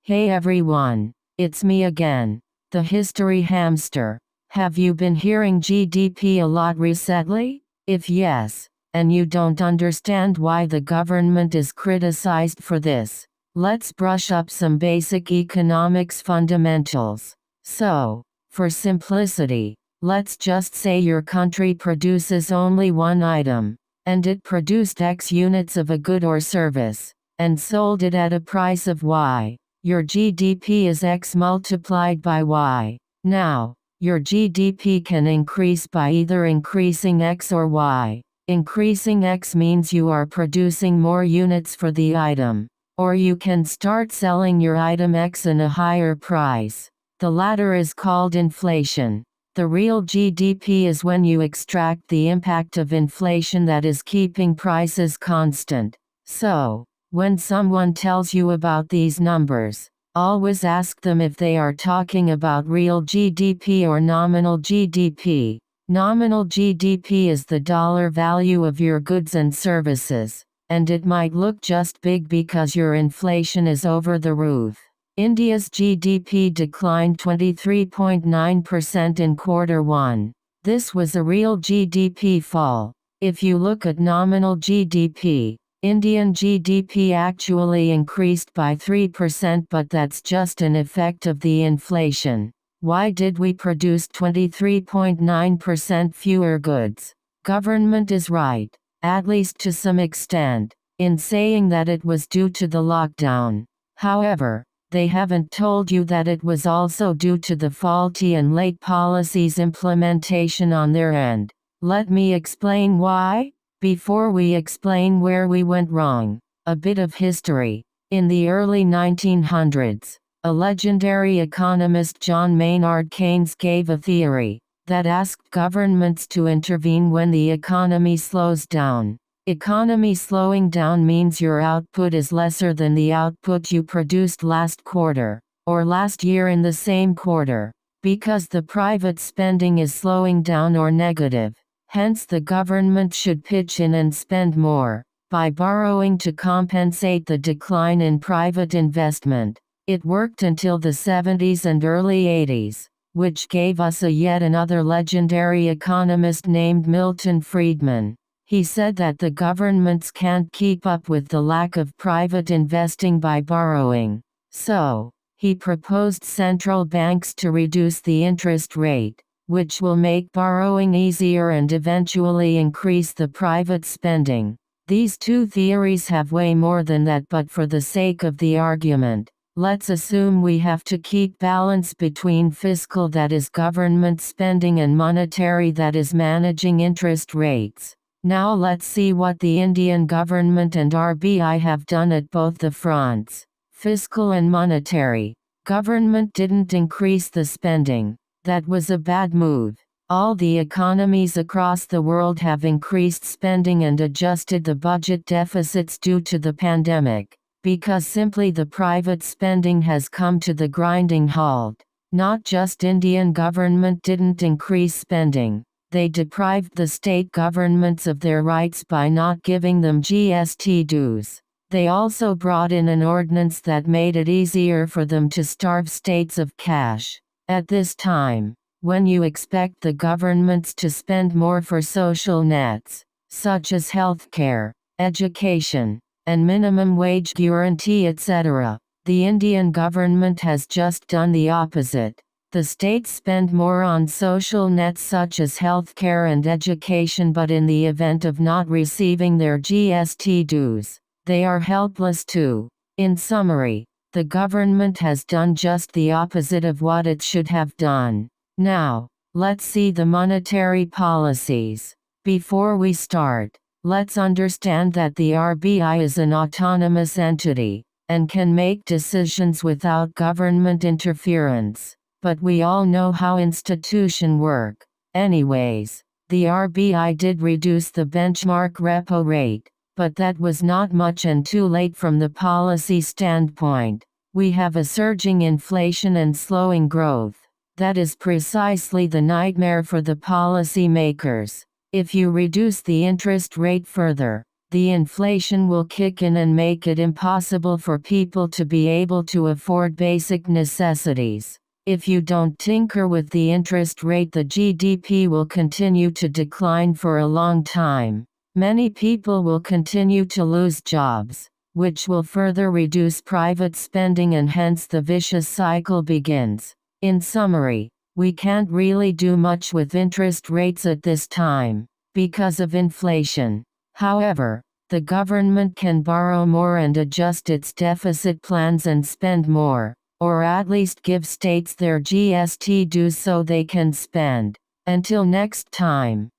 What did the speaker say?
Hey everyone, it's me again, the history hamster. Have you been hearing GDP a lot recently? If yes, and you don't understand why the government is criticized for this, let's brush up some basic economics fundamentals. So, for simplicity, let's just say your country produces only one item, and it produced X units of a good or service, and sold it at a price of Y. Your GDP is X multiplied by Y. Now, your GDP can increase by either increasing X or Y. Increasing X means you are producing more units for the item. Or you can start selling your item X in a higher price. The latter is called inflation. The real GDP is when you extract the impact of inflation that is keeping prices constant. So, when someone tells you about these numbers, always ask them if they are talking about real GDP or nominal GDP. Nominal GDP is the dollar value of your goods and services, and it might look just big because your inflation is over the roof. India's GDP declined 23.9% in Q1. This was a real GDP fall. If you look at nominal GDP, Indian GDP actually increased by 3%, but that's just an effect of the inflation. Why did we produce 23.9% fewer goods? Government is right, at least to some extent, in saying that it was due to the lockdown. However, they haven't told you that it was also due to the faulty and late policies implementation on their end. Let me explain why. Before we explain where we went wrong, a bit of history. In the early 1900s, a legendary economist, John Maynard Keynes, gave a theory that asked governments to intervene when the economy slows down. Economy slowing down means your output is lesser than the output you produced last quarter, or last year in the same quarter, because the private spending is slowing down or negative. Hence the government should pitch in and spend more, by borrowing to compensate the decline in private investment. It worked until the 70s and early 80s, which gave us yet another legendary economist named Milton Friedman. He said that the governments can't keep up with the lack of private investing by borrowing. So, he proposed central banks to reduce the interest rate, which will make borrowing easier and eventually increase the private spending. These two theories have way more than that, but for the sake of the argument, let's assume we have to keep balance between fiscal, that is government spending, and monetary, that is managing interest rates. Now let's see what the Indian government and RBI have done at both the fronts, fiscal and monetary. Government didn't increase the spending. That was a bad move. All the economies across the world have increased spending and adjusted the budget deficits due to the pandemic, because simply the private spending has come to the grinding halt. Not just Indian government didn't increase spending. They deprived the state governments of their rights by not giving them GST dues. They also brought in an ordinance that made it easier for them to starve states of cash. At this time, when you expect the governments to spend more for social nets, such as healthcare, education, and minimum wage guarantee, etc., the Indian government has just done the opposite. The states spend more on social nets such as healthcare and education, but in the event of not receiving their GST dues, they are helpless too. In summary, the government has done just the opposite of what it should have done. Now, let's see the monetary policies. Before we start, let's understand that the RBI is an autonomous entity, and can make decisions without government interference. But we all know how institutions work. Anyways, the RBI did reduce the benchmark repo rate, but that was not much and too late from the policy standpoint. We have a surging inflation and slowing growth. That is precisely the nightmare for the policy makers. If you reduce the interest rate further, the inflation will kick in and make it impossible for people to be able to afford basic necessities. If you don't tinker with the interest rate, the GDP will continue to decline for a long time. Many people will continue to lose jobs, which will further reduce private spending, and hence the vicious cycle begins. In summary, we can't really do much with interest rates at this time, because of inflation. However, the government can borrow more and adjust its deficit plans and spend more, or at least give states their GST dues so they can spend. Until next time.